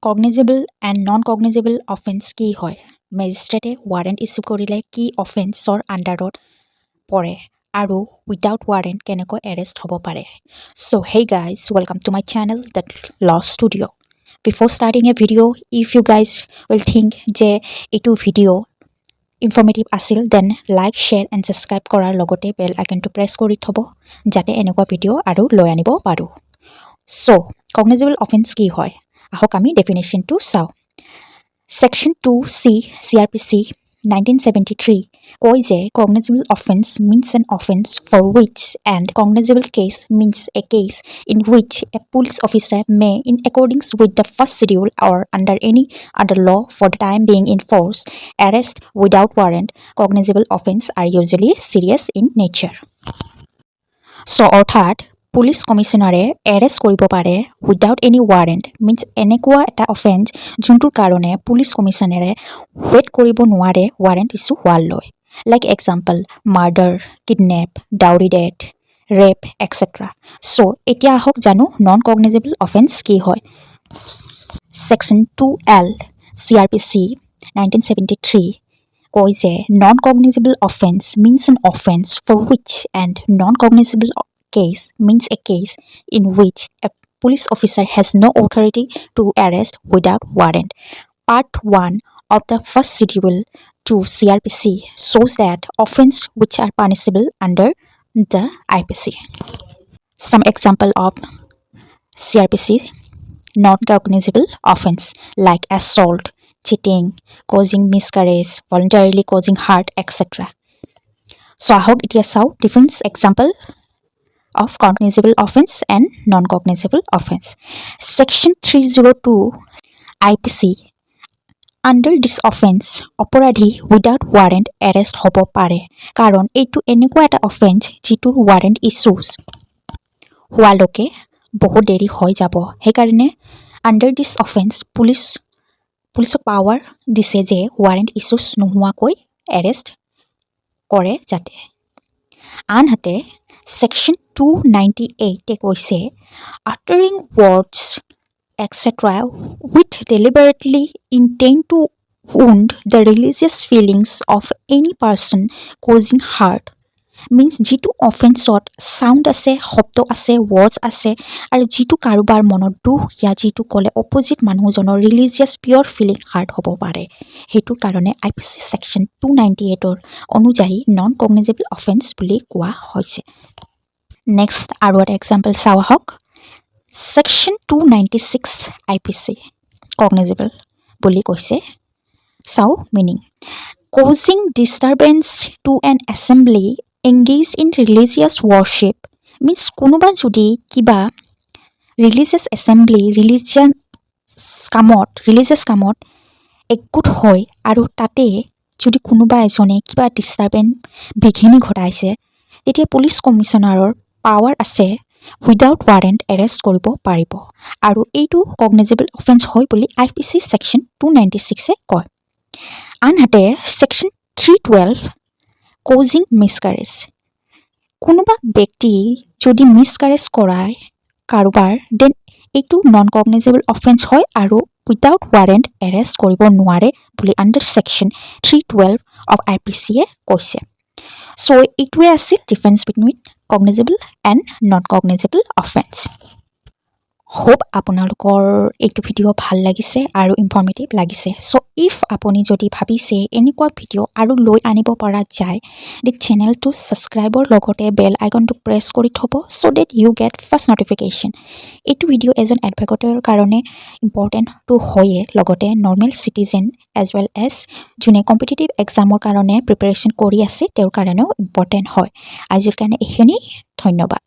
Cognizable and non cognizable offence কি হয় মেজিষ্ট্ৰেটে warrant issue কৰিলে কি অফেন্সৰ আণ্ডাৰত পৰে আৰু উইদাউট ৱাৰেণ্ট কেনেকৈ এৰেষ্ট হ'ব পাৰে চ' hey guys welcome to my channel the law studio before starting a video if you guys will think যে এইটো ভিডিও ইনফৰ্মেটিভ আছিল then like share and subscribe কৰাৰ লগতে বেল আইকনটো প্ৰেছ কৰি থ'ব যাতে এনেকুৱা ভিডিঅ' আৰু লৈ আনিব পাৰোঁ চ' কগনিজেবল অফেন্স কি হয় আহক আমি ডেফিনেশ্যনটো চাওঁ Section 2C CRPC 1973 কয় যে cognizable offense means an offense for which and cognizable case means a case in which a police officer may in accordance with the first schedule or under any other law for the time being in force arrest without warrant cognizable offense are usually serious in nature so অৰ্থাৎ police কমিশনাৰে arrest কৰিব পাৰে without any warrant means এনেকুৱা এটা offence যোনটোৰ কাৰণে police কমিশনাৰে wait কৰিব নোৱাৰে warrant issue হোৱালৈ like example murder kidnap dowry death rape etcetera so' এতিয়া আহক জানো নন কগনিজেবল অফেন্স কি হয় Section 2L CRPC 1973 কয় যে non cognizable offence means an offence for which and non cognizable case means a case in which a police officer has no authority to arrest without warrant. Part 1 of the first schedule to CRPC shows that offenses which are punishable under the IPC. Some example of CRPC non-cognizable offense like assault, cheating, causing miscarriage, voluntarily causing hurt, etc. So I hope it is how different example of cognizable offense and non-cognizable offense. Section 302 IPC under this offense অপৰাধী without warrant arrest হ'ব পাৰে কাৰণ এইটো এনেকুৱা এটা offence যিটোৰ warrant issues হোৱালৈকে বহুত দেৰি হৈ যাব সেইকাৰণে আণ্ডাৰ দিছ অফেন্স পুলিচক পাৱাৰ দিছে যে ৱাৰেণ্ট ইছ্যুজ নোহোৱাকৈ এৰেষ্ট কৰে যাতে আনহাতে Section 298 কৈছে uttering words etc. which deliberately intend to wound the religious feelings of any person causing hurt means যিটো অফেন্সত সাউন্ড আছে শব্দ আছে ৱৰ্ডছ আছে আৰু যিটো কাৰোবাৰ মনত দুখ ইয়া যিটো ক'লে অপজিট মানুহজনৰ ৰিলিজিয়াছ পিয়ৰ ফিলিং হাৰ্ট হ'ব পাৰে সেইটোৰ কাৰণে IPC Section 298 অনুযায়ী নন কগনিজেবল অফেন্স বুলি কোৱা হৈছে নেক্সট আৰু এটা এক্সাম্পল চাওঁ আহক Section 296 IPC cognizable বুলি কৈছে চাওঁ meaning causing disturbance to an assembly engaged in religious worship means কোনোবা যদি কিবা religious assembly religious কামত একগোট হয় আৰু তাতে যদি কোনোবা এজনে কিবা ডিষ্টাৰ্বেন্স বিঘিনি ঘটাইছে তেতিয়া পুলিচ কমিশনাৰৰ পাৱাৰ আছে উইদাউট ৱাৰেণ্ট এৰেষ্ট কৰিব পাৰিব আৰু এইটো কগনিজেবল অফেন্স হয় বুলি IPC Section 296 কয় আনহাতে Section 312 causing miscarriage কোনোবা ব্যক্তি যদি মিছকাৰেজ কৰায় কাৰোবাৰ দেন এইটো নন কগনিজেবল অফেন্স হয় আৰু উইদাউট ৱাৰেণ্ট এৰেষ্ট কৰিব নোৱাৰে বুলি আণ্ডাৰ Section 312 of IPC কৈছে চ' এইটোৱে আছিল difference between cognizable and non-cognizable offense. Hope আপোনালোকৰ এইটো ভিডিঅ' ভাল লাগিছে আৰু ইনফৰ্মেটিভ লাগিছে চ' ইফ আপুনি যদি ভাবিছে এনেকুৱা ভিডিঅ' আৰু লৈ আনিব পৰা যায় দি চেনেলটো ছাবস্ক্ৰাইবৰ লগতে বেল আইকনটো প্ৰেছ কৰি থ'ব so' that you get first notification এইটো ভিডিঅ' এজন এডভকেটৰ কাৰণে ইম্পৰ্টেণ্টটো হয়ে লগতে normal citizen as well as যোনে কম্পিটিটিভ এক্সামৰ কাৰণে প্ৰিপেৰেশ্যন কৰি আছে তেওঁৰ কাৰণেও ইম্পৰ্টেণ্ট হয় আজিৰ কাৰণে এইখিনি ধন্যবাদ